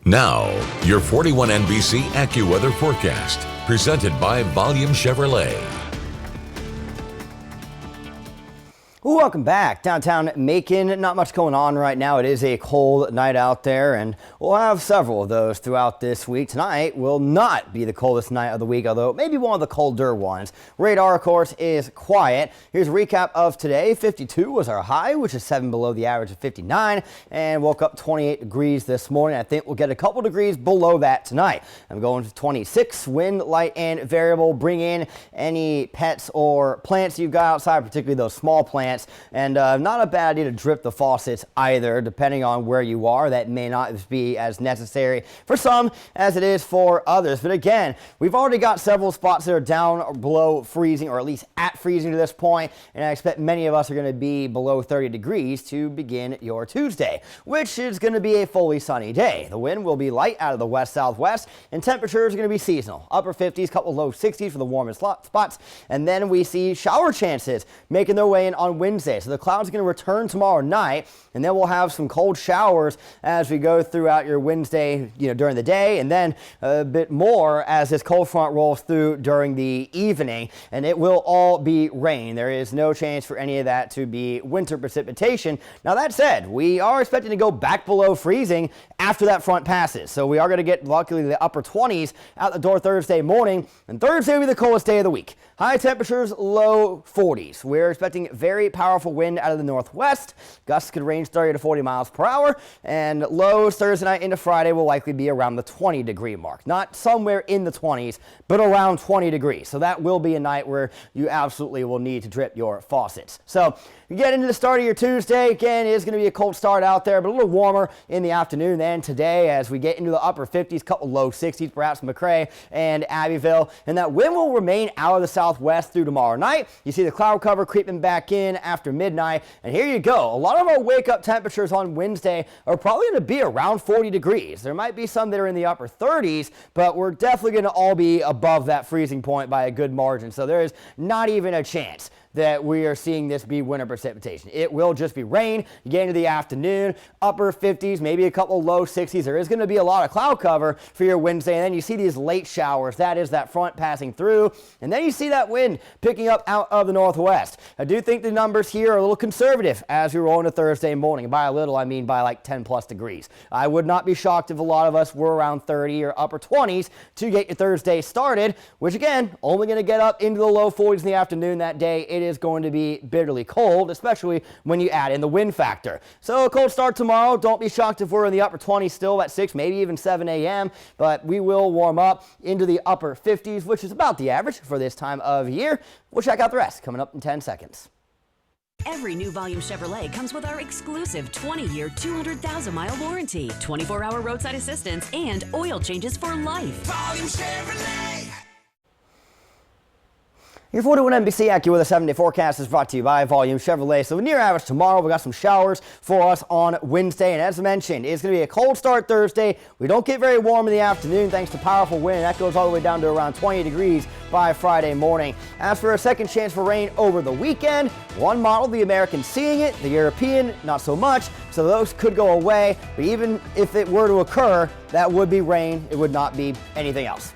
Now, your 41 NBC AccuWeather forecast, presented by Volume Chevrolet. Welcome back. Downtown Macon, not much going on right now. It is a cold night out there, and we'll have several of those throughout this week. Tonight will not be the coldest night of the week, although maybe one of the colder ones. Radar, of course, is quiet. Here's a recap of today. 52 was our high, which is 7 below the average of 59, and woke up 28 degrees this morning. I think we'll get a couple degrees below that tonight. I'm going to 26, wind light and variable. Bring in any pets or plants you've got outside, particularly those small plants. And not a bad idea to drip the faucets either, depending on where you are. That may not be as necessary for some as it is for others. But again, we've already got several spots that are down or below freezing, or at least at freezing to this point, and I expect many of us are going to be below 30 degrees to begin your Tuesday, which is going to be a fully sunny day. The wind will be light out of the west-southwest, and temperatures are going to be seasonal. Upper 50s, couple low 60s for the warmest spots, and then we see shower chances making their way in on Wednesday. So the clouds are going to return tomorrow night, and then we'll have some cold showers as we go throughout your Wednesday, during the day, and then a bit more as this cold front rolls through during the evening, and it will all be rain. There is no chance for any of that to be winter precipitation. Now that said, we are expecting to go back below freezing after that front passes. So we are going to get luckily the upper 20s out the door Thursday morning, and Thursday will be the coldest day of the week. High temperatures, low 40s. We're expecting very powerful wind out of the northwest. Gusts could range 30 to 40 miles per hour, and lows Thursday night into Friday will likely be around the 20-degree mark. Not somewhere in the 20s, but around 20 degrees. So that will be a night where you absolutely will need to drip your faucets. So you get into the start of your Tuesday. Again, it is going to be a cold start out there, but a little warmer in the afternoon than today as we get into the upper 50s, couple low 60s, perhaps McRae and Abbeville. And that wind will remain out of the southwest through tomorrow night. You see the cloud cover creeping back in after midnight. And here you go. A lot of our wake-up temperatures on Wednesday are probably going to be around 40 degrees. There might be some that are in the upper 30s, but we're definitely going to all be above that freezing point by a good margin. So there is not even a chance that we are seeing this be winter precipitation. It will just be rain. You get into the afternoon, upper 50s, maybe a couple low 60s. There is going to be a lot of cloud cover for your Wednesday, and then you see these late showers. That is that front passing through, and then you see that wind picking up out of the northwest. I do think the numbers here are a little conservative as we roll into Thursday morning. By a little, I mean by like 10 plus degrees. I would not be shocked if a lot of us were around 30 or upper 20s to get your Thursday started, which again, only going to get up into the low 40s in the afternoon that day. It is going to be bitterly cold, especially when you add in the wind factor. So a cold start tomorrow. Don't be shocked if we're in the upper 20s still at 6, maybe even 7 a.m., but we will warm up into the upper 50s, which is about the average for this time of year. We'll check out the rest coming up in 10 seconds. Every new Volume Chevrolet comes with our exclusive 20-year, 200,000-mile warranty, 24-hour roadside assistance, and oil changes for life. Volume Chevrolet! Your 41 NBC AccuWeather 7-day forecast is brought to you by Volume Chevrolet. So near average tomorrow, we got some showers for us on Wednesday. And as I mentioned, it's going to be a cold start Thursday. We don't get very warm in the afternoon thanks to powerful wind. That goes all the way down to around 20 degrees by Friday morning. As for a second chance for rain over the weekend, one model, the American, seeing it, the European, not so much. So those could go away. But even if it were to occur, that would be rain. It would not be anything else.